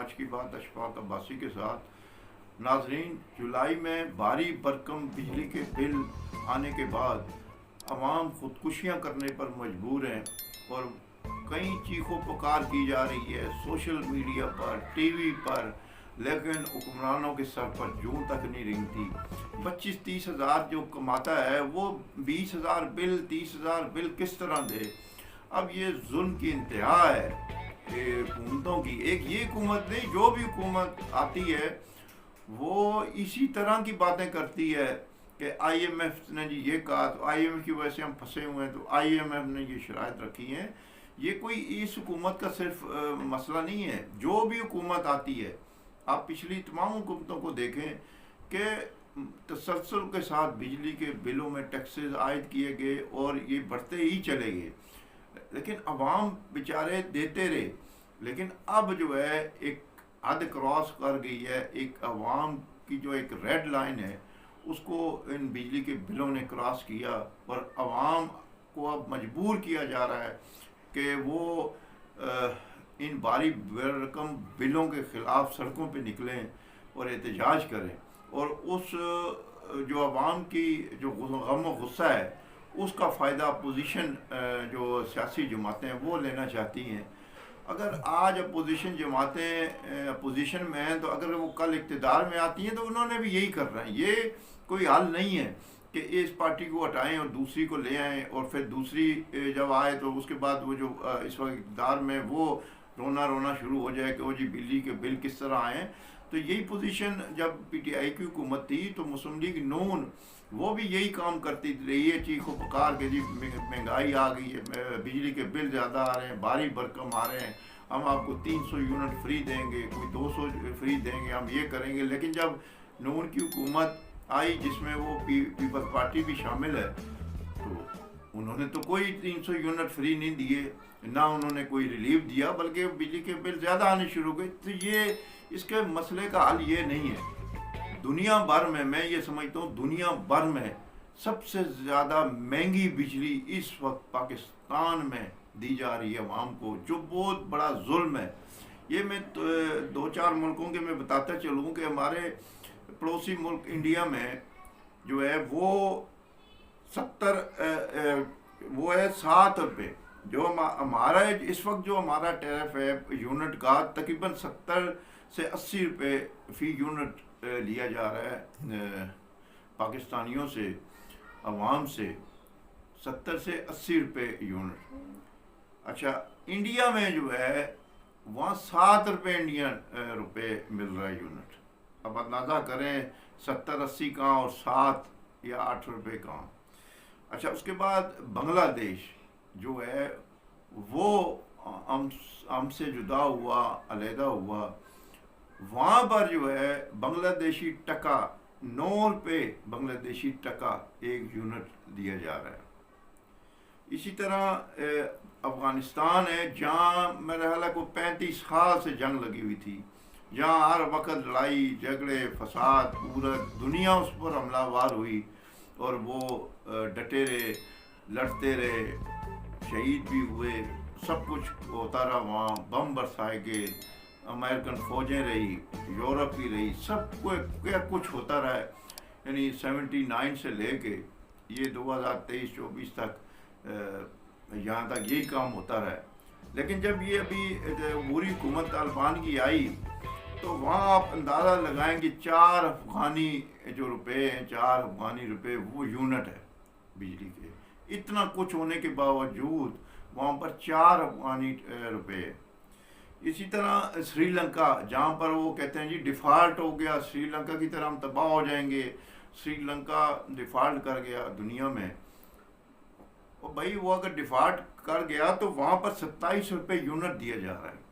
آج کی بات اشفاق عباسی کے ساتھ۔ ناظرین، جولائی میں بھاری بھرکم بجلی کے بل آنے کے بعد عوام خودکشیاں کرنے پر مجبور ہیں اور کئی چیخ و پکار کی جا رہی ہے سوشل میڈیا پر، ٹی وی پر، لیکن حکمرانوں کے سر پر جوں تک نہیں رنگتی۔ 25-30 ہزار جو کماتا ہے وہ 20 ہزار بل، 30 ہزار بل کس طرح دے؟ اب یہ ظلم کی انتہا ہے حکومتوں کی۔ ایک یہ حکومت نہیں، جو بھی حکومت آتی ہے وہ اسی طرح کی باتیں کرتی ہے کہ آئی ایم ایف نے جی یہ کہا، تو آئی ایم ایف کی وجہ سے ہم پھنسے ہوئے ہیں، تو آئی ایم ایف نے یہ شرائط رکھی ہیں۔ یہ کوئی اس حکومت کا صرف مسئلہ نہیں ہے، جو بھی حکومت آتی ہے، آپ پچھلی تمام حکومتوں کو دیکھیں کہ تسلسل کے ساتھ بجلی کے بلوں میں ٹیکسز عائد کیے گئے اور یہ بڑھتے ہی چلے گئے، لیکن عوام بیچارے دیتے رہے۔ لیکن اب جو ہے ایک حد کراس کر گئی ہے، ایک عوام کی جو ایک ریڈ لائن ہے اس کو ان بجلی کے بلوں نے کراس کیا، اور عوام کو اب مجبور کیا جا رہا ہے کہ وہ ان بھاری رقم بلوں کے خلاف سڑکوں پہ نکلیں اور احتجاج کریں، اور اس جو عوام کی جو غم و غصہ ہے اس کا فائدہ اپوزیشن جو سیاسی جماعتیں ہیں وہ لینا چاہتی ہیں۔ اگر آج اپوزیشن جماعتیں اپوزیشن میں ہیں تو اگر وہ کل اقتدار میں آتی ہیں تو انہوں نے بھی یہی کرنا ہے۔ یہ کوئی حل نہیں ہے کہ اس پارٹی کو ہٹائیں اور دوسری کو لے آئیں، اور پھر دوسری جب آئے تو اس کے بعد وہ جو اس وقت اقتدار میں وہ رونا شروع ہو جائے کہ وہ جی بجلی کے بل کس طرح آئیں۔ تو یہی پوزیشن جب پی ٹی آئی کی حکومت تھی تو مسلم لیگ نون وہ بھی یہی کام کرتی رہی ہے، چیخ و پکار کے جی مہنگائی آ گئی ہے، بجلی کے بل زیادہ آ رہے ہیں، بھاری بھرکم آ رہے ہیں، ہم آپ کو 300 یونٹ فری دیں گے، کوئی 200 فری دیں گے، ہم یہ کریں گے۔ لیکن جب نون کی حکومت آئی جس میں وہ پیپلز پارٹی بھی شامل ہے، تو انہوں نے تو کوئی 300 یونٹ فری نہیں دیے، نہ انہوں نے کوئی ریلیف دیا، بلکہ بجلی کے بل زیادہ آنے شروع ہوئے۔ تو یہ اس کے مسئلے کا حل یہ نہیں ہے۔ دنیا بھر میں یہ سمجھتا ہوں دنیا بھر میں سب سے زیادہ مہنگی بجلی اس وقت پاکستان میں دی جا رہی ہے عوام کو، جو بہت بڑا ظلم ہے۔ یہ میں 2-4 ملکوں کے میں بتاتا چلوں کہ ہمارے پڑوسی ملک انڈیا میں جو ہے وہ 7 روپے جو ہمارا اس وقت جو ہمارا ٹیرف ہے یونٹ کا تقریباً 70 سے 80 روپے فی یونٹ لیا جا رہا ہے پاکستانیوں سے، عوام سے 70 سے 80 روپے یونٹ۔ اچھا، انڈیا میں جو ہے وہاں 7 روپے انڈین روپے مل رہا ہے یونٹ۔ اب اندازہ کریں 70-80 کہاں اور 7 یا 8 روپے کہاں۔ اچھا، اس کے بعد بنگلہ دیش جو ہے وہ ہم سے جدا ہوا، علیحدہ ہوا، وہاں پر جو ہے بنگلہ دیشی ٹکا 9 روپے بنگلہ دیشی ٹکا ایک یونٹ دیا جا رہا ہے۔ اسی طرح افغانستان ہے جہاں میرا خیال ہے کو 35 سال سے جنگ لگی ہوئی تھی، جہاں ہر وقت لڑائی جھگڑے فساد، پورا دنیا اس پر حملہ وار ہوئی، اور وہ ڈٹے رہے، لڑتے رہے، شہید بھی ہوئے، سب کچھ ہوتا رہا، وہاں بم برسائے گئے، امریکن فوجیں رہی، یورپ بھی رہی، سب کو کیا کچھ ہوتا رہا ہے۔ یعنی 79 سے لے کے یہ 2023-24 تک یہاں تک یہی کام ہوتا رہا ہے۔ لیکن جب یہ ابھی عبوری حکومت طالبان کی آئی تو وہاں آپ اندازہ لگائیں کہ 4 افغانی جو روپے ہیں، 4 افغانی روپے وہ یونٹ ہے بجلی کے۔ اتنا کچھ ہونے کے باوجود وہاں پر 4 افغانی روپے ہے۔ اسی طرح سری لنکا جہاں پر وہ کہتے ہیں جی ڈیفالٹ ہو گیا، سری لنکا کی طرح ہم تباہ ہو جائیں گے، سری لنکا ڈیفالٹ کر گیا دنیا میں۔ اور بھائی وہ اگر ڈیفالٹ کر گیا تو وہاں پر 27 روپے یونٹ دیا جا رہا ہے،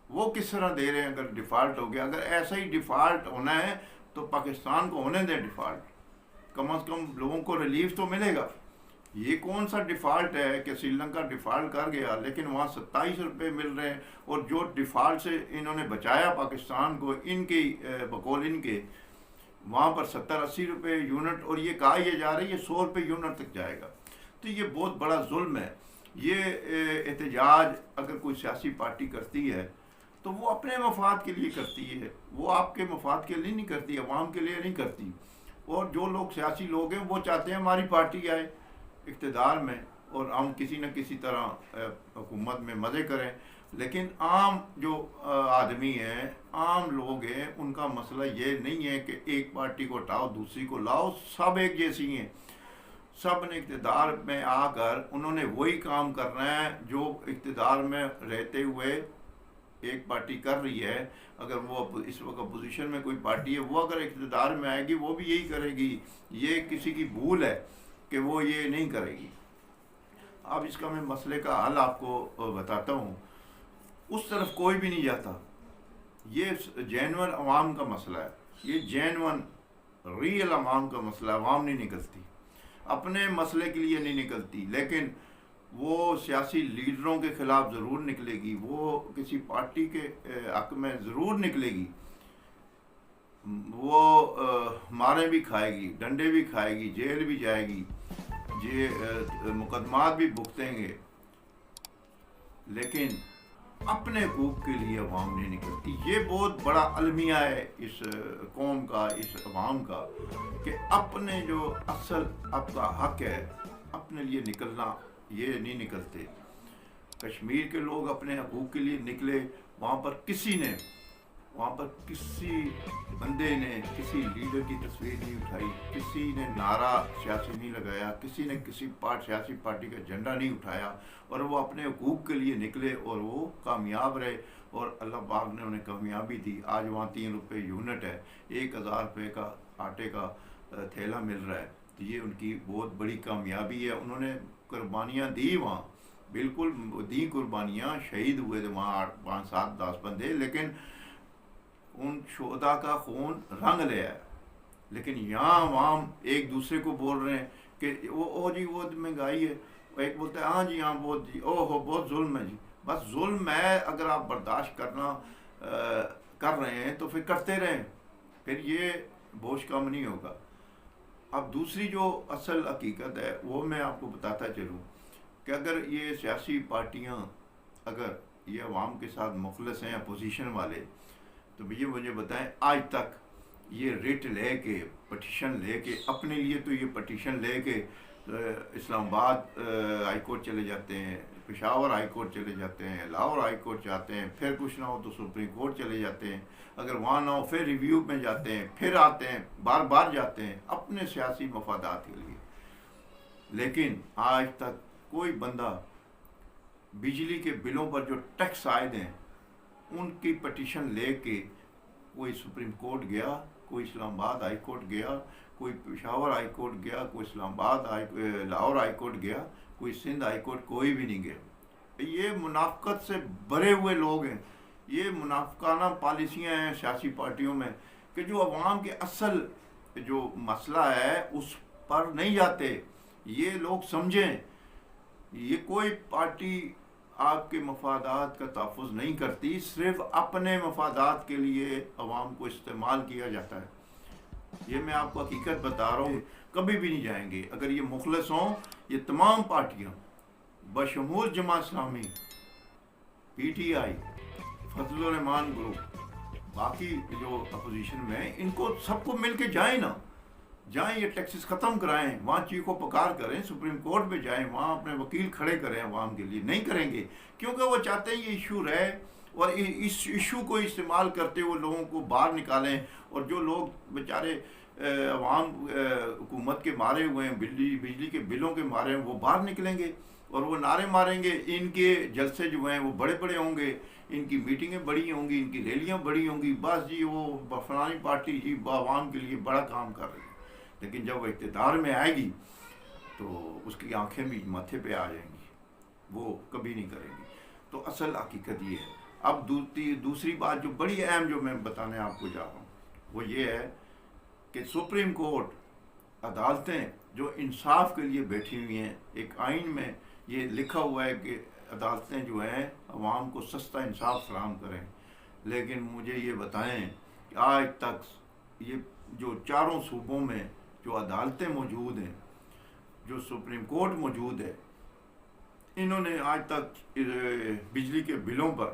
وہ کس طرح دے رہے ہیں اگر ڈیفالٹ ہو گیا؟ اگر ایسا ہی ڈیفالٹ ہونا ہے تو پاکستان کو ہونے دیں ڈیفالٹ، کم از کم لوگوں کو ریلیف تو ملے گا۔ یہ کون سا ڈیفالٹ ہے کہ سری لنکا ڈیفالٹ کر گیا لیکن وہاں 27 روپے مل رہے ہیں، اور جو ڈیفالٹ سے انہوں نے بچایا پاکستان کو ان کے بقول ان کے، وہاں پر 70-80 روپے یونٹ، اور یہ کہا یہ جا رہا ہے یہ 100 روپے یونٹ تک جائے گا۔ تو یہ بہت بڑا ظلم ہے۔ یہ احتجاج اگر کوئی سیاسی پارٹی کرتی ہے تو وہ اپنے مفاد کے لیے کرتی ہے، وہ آپ کے مفاد کے لیے نہیں کرتی، عوام کے لیے نہیں کرتی۔ اور جو لوگ سیاسی لوگ ہیں وہ چاہتے ہیں ہماری پارٹی آئے اقتدار میں اور ہم کسی نہ کسی طرح حکومت میں مزے کریں، لیکن عام جو آدمی ہیں، عام لوگ ہیں، ان کا مسئلہ یہ نہیں ہے کہ ایک پارٹی کو ہٹاؤ دوسری کو لاؤ، سب ایک جیسی ہیں۔ سب نے اقتدار میں آ کر انہوں نے وہی کام کرنا ہے جو اقتدار میں رہتے ہوئے ایک پارٹی کر رہی ہے۔ اگر وہ اس وقت اپوزیشن میں کوئی پارٹی ہے، وہ اگر اقتدار میں آئے گی وہ بھی یہی کرے گی۔ یہ کسی کی بھول ہے کہ وہ یہ نہیں کرے گی۔ اب اس کا میں مسئلے کا حل آپ کو بتاتا ہوں۔ اس طرف کوئی بھی نہیں جاتا، یہ جینون عوام کا مسئلہ ہے، یہ جینون ریئل عوام کا مسئلہ ہے۔ عوام نہیں نکلتی، اپنے مسئلے کے لیے نہیں نکلتی، لیکن وہ سیاسی لیڈروں کے خلاف ضرور نکلے گی، وہ کسی پارٹی کے حق میں ضرور نکلے گی، وہ مارے بھی کھائے گی، ڈنڈے بھی کھائے گی، جیل بھی جائے گی، مقدمات بھی بھگتیں گے، لیکن اپنے حقوق کے لیے عوام نہیں نکلتی۔ یہ بہت بڑا المیہ ہے اس قوم کا، اس عوام کا، کہ اپنے جو اصل آپ کا حق ہے اپنے لیے نکلنا، یہ نہیں نکلتے۔ کشمیر کے لوگ اپنے حقوق کے لیے نکلے، وہاں پر کسی بندے نے کسی لیڈر کی تصویر نہیں اٹھائی، کسی نے نعرہ سیاسی نہیں لگایا، کسی نے کسی سیاسی پارٹی کا جھنڈا نہیں اٹھایا، اور وہ اپنے حقوق کے لیے نکلے اور وہ کامیاب رہے، اور اللہ پاک نے انہیں کامیابی دی۔ آج وہاں 3 روپے یونٹ ہے، 1000 روپے کا آٹے کا تھیلا مل رہا ہے، تو یہ ان کی بہت بڑی کامیابی ہے۔ انہوں نے قربانیاں دی، وہاں بالکل دی قربانیاں، شہید ہوئے تھے وہاں 5 7 10 بندے، لیکن ان شہداء کا خون رنگ لیا ہے۔ لیکن یہاں عوام ایک دوسرے کو بول رہے ہیں کہ او جی وہ مہنگائی ہے، ایک بولتا ہے ہاں جی ہاں بہت جی، بہت ظلم ہے جی۔ بس ظلم ہے، اگر آپ برداشت کر رہے ہیں تو پھر کرتے رہیں، پھر یہ بوجھ کم نہیں ہوگا۔ اب دوسری جو اصل حقیقت ہے وہ میں آپ کو بتاتا چلوں کہ اگر یہ سیاسی پارٹیاں، اگر یہ عوام کے ساتھ مخلص ہیں اپوزیشن والے، تو یہ مجھے بتائیں آج تک یہ ریٹ لے کے، پٹیشن لے کے، اپنے لیے تو یہ پٹیشن لے کے اسلام آباد ہائی کورٹ چلے جاتے ہیں، پشاور ہائی کورٹ چلے جاتے ہیں، لاہور ہائی کورٹ جاتے ہیں، پھر کچھ نہ ہو تو سپریم کورٹ چلے جاتے ہیں، اگر وہاں نہ ہو پھر ریویو میں جاتے ہیں، پھر آتے ہیں، بار بار جاتے ہیں اپنے سیاسی مفادات کے لیے۔ لیکن آج تک کوئی بندہ بجلی کے بلوں پر جو ٹیکس عائد ہیں ان کی پٹیشن لے کے کوئی سپریم کورٹ گیا، کوئی اسلام آباد ہائی کورٹ گیا، کوئی پشاور ہائی کورٹ گیا، کوئی اسلام آباد لاہور ہائی کورٹ گیا، کوئی سندھ ہائی کورٹ، کوئی بھی نہیں گیا۔ یہ منافقت سے بھرے ہوئے لوگ ہیں، یہ منافقانہ پالیسیاں ہیں سیاسی پارٹیوں میں کہ جو عوام کے اصل جو مسئلہ ہے اس پر نہیں جاتے۔ یہ لوگ سمجھیں، یہ کوئی پارٹی آپ کے مفادات کا تحفظ نہیں کرتی، صرف اپنے مفادات کے لیے عوام کو استعمال کیا جاتا ہے۔ یہ میں آپ کو حقیقت بتا رہا ہوں، کبھی بھی نہیں جائیں گے اگر یہ مخلص ہوں۔ یہ تمام پارٹیاں بشمول Jamaat Islami, P T I, Fazal Rahman group, باقی جو اپوزیشن میں ہیں، ان کو سب کو مل کے جائیں نا، جائیں یہ ٹیکسز ختم کرائیں، وہاں چیخو پکار کریں، سپریم کورٹ پہ جائیں، وہاں اپنے وکیل کھڑے کریں عوام کے لیے۔ نہیں کریں گے کیونکہ وہ چاہتے ہیں یہ ایشو رہے، اور اس ایشو کو استعمال کرتے ہوئے لوگوں کو باہر نکالیں، اور جو لوگ بیچارے عوام حکومت کے مارے ہوئے ہیں، بجلی کے بلوں کے مارے ہیں، وہ باہر نکلیں گے اور وہ نعرے ماریں گے۔ ان کے جلسے جو ہیں وہ بڑے بڑے ہوں گے، ان کی میٹنگیں بڑی ہوں گی، ان کی ریلیاں بڑی ہوں گی، بس جی وہ فلانی پارٹی جی عوام کے لیے بڑا کام کر رہی ہے۔ لیکن جب وہ اقتدار میں آئے گی تو اس کی آنکھیں بھی ماتھے پہ آ جائیں گی، وہ کبھی نہیں کریں گی۔ تو اصل حقیقت یہ ہے۔ اب دوسری بات جو بڑی اہم جو میں بتانے آپ کو جا رہا ہوں وہ یہ ہے کہ سپریم کورٹ، عدالتیں جو انصاف کے لیے بیٹھی ہوئی ہیں، ایک آئین میں یہ لکھا ہوا ہے کہ عدالتیں جو ہیں عوام کو سستا انصاف فراہم کریں، لیکن مجھے یہ بتائیں کہ آج تک یہ جو چاروں صوبوں میں جو عدالتیں موجود ہیں، جو سپریم کورٹ موجود ہے، انہوں نے آج تک بجلی کے بلوں پر